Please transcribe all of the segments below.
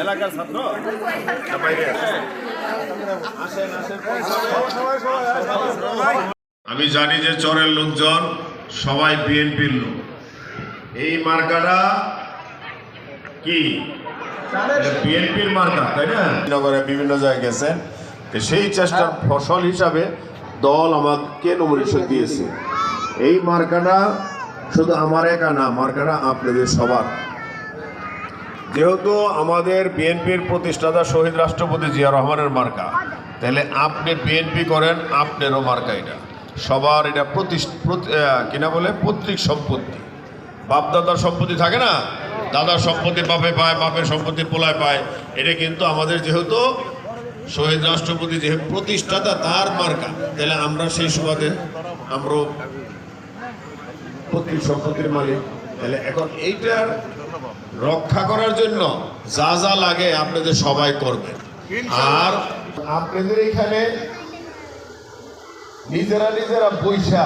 এলাকার ছাত্র আমি জানি যে চরের লোকজন সবাই বিএনপির লোক। এই মার্কাটা কি বিএনপির মার্কা, তাই না? নগরে বিভিন্ন জায়গায় গেছেন, সেই চেষ্টার ফসল হিসাবে দল আমাকে নমিনেশন দিয়েছে। এই মার্কাটা শুধু আমার একা না, মার্কাটা আপনাদের সবার। যেহেতু আমাদের বিএনপির প্রতিষ্ঠাতা শহীদ রাষ্ট্রপতি জিয়া রহমানের মার্কা, তাহলে আপনি বিএনপি করেন, আপনারও মার্কা এটা সবার। এটা কিনা বলে পৈতৃক সম্পত্তি, বাপ দাদার সম্পত্তি থাকে না, দাদার সম্পত্তি বাপে পায়, বাপের সম্পত্তি পোলায় পায়। এটা কিন্তু আমাদের যেহেতু শহীদ রাষ্ট্রপতি যে প্রতিষ্ঠাতা তার মার্কা, তাহলে আমরা সেই সুবাদে আমরা পৈতৃক সম্পত্তির মালিক। তাহলে এখন এইটার রক্ষা করার জন্য যা যা লাগে আপনাদের সবাই করবেন। আর আপনাদের এখানে নিজেরা বৈশা,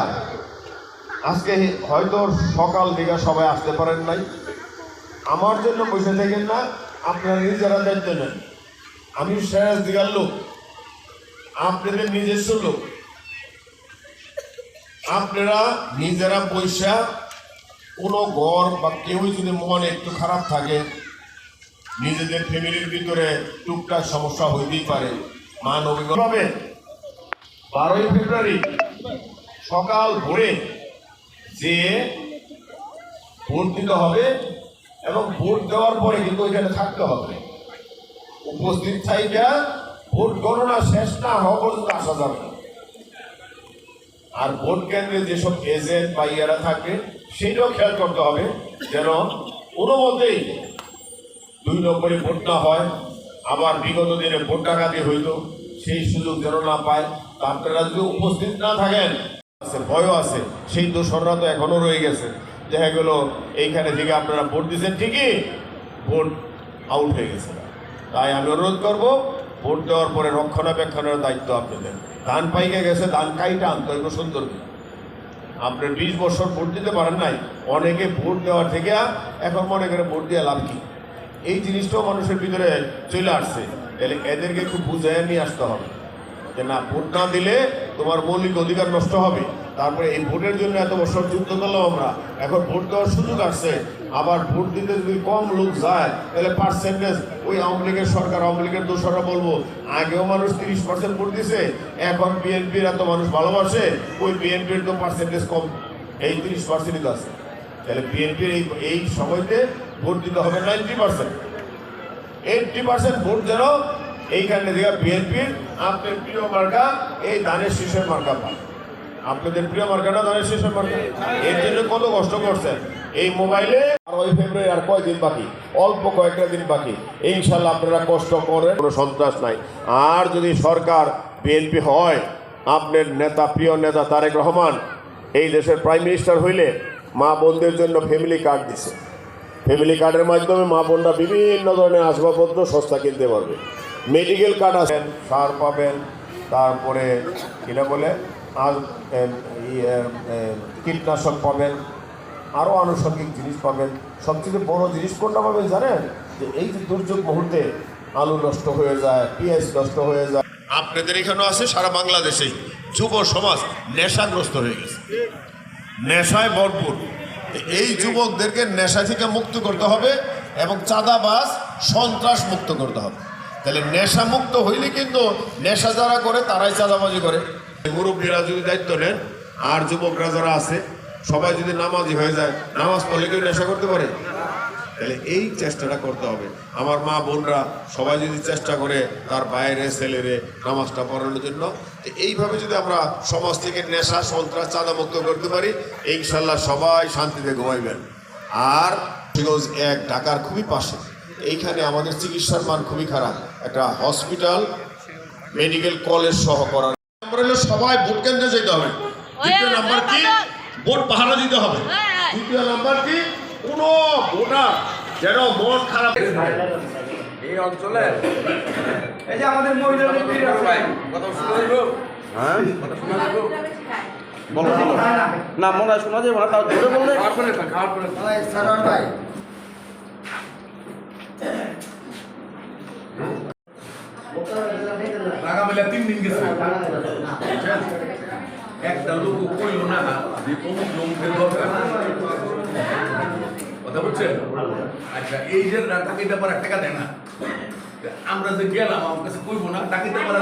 আজকে হয়তো সকাল দিকে সবাই আসতে পারেন নাই, আমার জন্য বসে থাকেন না, আপনারা নিজেরা দায়িত্ব নেন। আমি শেষ দিঘার লোক, আপনাদের নিজস্ব লোক, আপনারা নিজেরা বৈশা কোনো ঘর বা কেউ যদি মনে একটু খারাপ থাকে, নিজেদের ফ্যামিলির ভিতরে টুকটাক সমস্যা হইতেই পারে, মানবিকভাবে 12ই ফেব্রুয়ারি সকাল ভোরে যে ভোট দিতে হবে এবং ভোট দেওয়ার পরে কিন্তু ওইখানে থাকতে হবে, উপস্থিত থাইকা ভোট গণনা শেষ না হওয়া পর্যন্ত আসা যাবে না। আর ভোট কেন্দ্রে যেসব এজেন্ট বা ইয়ারা থাকে সেইটাও খেয়াল করতে হবে যেন কোনো মতেই 2 নম্বরে ভোট না হয়, আবার বিগত দিনে ভোট ডাকাতি হইতো সেই সুযোগ যেন না পায়। আপনারা যদি উপস্থিত না থাকেন, ভয়ও আছে, সেই দোসররা তো এখনো রয়ে গেছে, দেখা গেল এইখানে থেকে আপনারা ভোট দিচ্ছেন ঠিকই, ভোট আউট হয়ে গেছে। তাই আমি অনুরোধ করব, ভোট দেওয়ার পরে রক্ষণাবেক্ষণের দায়িত্ব আপনাদের। ধান পাইকে গেছে, ধান কাইটা আনতে হইব সুন্দর। আপনার 20 বছর ভোট দিতে পারেন নাই, অনেকে ভোট দেওয়ার থেকে এখন মনে করে ভোট দিয়ে লাভ কি, এই জিনিসটাও মানুষের ভিতরে চলে আসছে। তাহলে এদেরকে একটু বুঝাইয়া নিয়ে আসতে হবে যে না, ভোট না দিলে তোমার মৌলিক অধিকার নষ্ট হবে। তারপরে এই ভোটের জন্য এত বছর যুদ্ধ করলাম আমরা, এখন ভোট দেওয়ার সুযোগ আসছে। আবার ভোট দিতে যদি কম লোক যায়, তাহলে পার্সেন্টেজ ওই আওয়ামী লীগের সরকার, আওয়ামী লীগের দোসররা বলবো আগেও মানুষ 30% ভোট দিছে, এখন বিএনপির এত মানুষ ভালোবাসে, ওই বিএনপির তো পার্সেন্টেজ কম, এই 30%ই তো আছে। তাহলে বিএনপির এই সময়তে ভোট দিতে হবে 90%, 80% ভোট যেন এইখানে থেকে বিএনপির আপনার প্রিয় মার্কা এই ধানের শীষের মার্কা পান। আপনাদের প্রিয় মার্কাটা ধানের শীষের মার্কা, এর জন্য কত কষ্ট করছেন। এই মোবাইলে 8 ফেব্রুয়ারি আর কয়দিন বাকি, অল্প কয়েকটা দিন বাকি, ইনশাল্লাহ আপনারা কষ্ট করেন, কোনো সন্ত্রাস নাই। আর যদি সরকার বিএনপি হয়, আপনার নেতা, প্রিয় নেতা তারেক রহমান এই দেশের প্রাইম মিনিস্টার হইলে মা বোনদের জন্য ফ্যামিলি কার্ড দিছে। ফ্যামিলি কার্ডের মাধ্যমে মা বোনরা বিভিন্ন ধরনের আসবাবপত্র সস্তা কিনতে পারবে। মেডিকেল কার্ড আছেন, সার পাবেন, তারপরে কিনা বলে আর কীটনাশক পাবেন, আরও আনুষঙ্গিক জিনিস পাবেন। সবচেয়ে বড় জিনিস কোনটা পাবেন জানেন? যে এই যে দুর্যোগ মুহূর্তে আলু নষ্ট হয়ে যায়, পেঁয়াজ নষ্ট হয়ে যায়। আপনাদের এখানেও আছে, সারা বাংলাদেশেই যুব সমাজ নেশাগ্রস্ত হয়ে গেছে, নেশায় ভরপুর। এই যুবকদেরকে নেশা থেকে মুক্ত করতে হবে এবং চাঁদাবাজ, সন্ত্রাস মুক্ত করতে হবে। তাহলে নেশা মুক্ত হইলে কিন্তু নেশা যারা করে তারাই চাঁদাবাজি করে। মুরব্বীরা যদি দায়িত্ব নেন, আর যুবকরা যারা আছে সবাই যদি নামাজি হয়ে যায়, নামাজ পড়লে কেউ নেশা করতে পারে? তাহলে এই চেষ্টাটা করতে হবে। আমার মা বোনরা সবাই যদি চেষ্টা করে তার বাইরে ছেলেরে নামাজটা পড়ানোর জন্য, এইভাবে যদি আমরা সমাজ থেকে নেশা, সন্ত্রাস, চাঁদা মুক্ত করতে পারি, ইনশাল্লাহ সবাই শান্তিতে ঘুমাইবেন। আর 1 ঢাকার খুবই পাশে, এইখানে আমাদের চিকিৎসার মান খুবই খারাপ, একটা হসপিটাল, মেডিকেল কলেজ সহ করার। সবাই ভোট কেন্দ্রে যেতে হবে। দ্বিতীয় নাম্বার কি? ভোট পাহারা দিতে হবে। তৃতীয় নাম্বার কি? কোনো ভোটার যেন মন খারাপ এই অঞ্চলে এই যে আমাদের মহিলা নেত্রী আছে ভাই কথা শোনা যাবো হ্যাঁ কথা শোনা যাবো বলো বলো না মনে হয় শোনা যাবে না তাও জোরে বললে খাওয়ার পরে খাওয়ার পরে সারোয়ার ভাই লাগা মেলা 3 দিন গেছে একটা লোক কইলো না যে অমুক লোকের দরকার কথা বলছেন আচ্ছা এই যে টাকা দিতে পারে টাকা দেয় না আমরা যে গেলাম আমার কাছে কইবো না টাকা দিতে পারে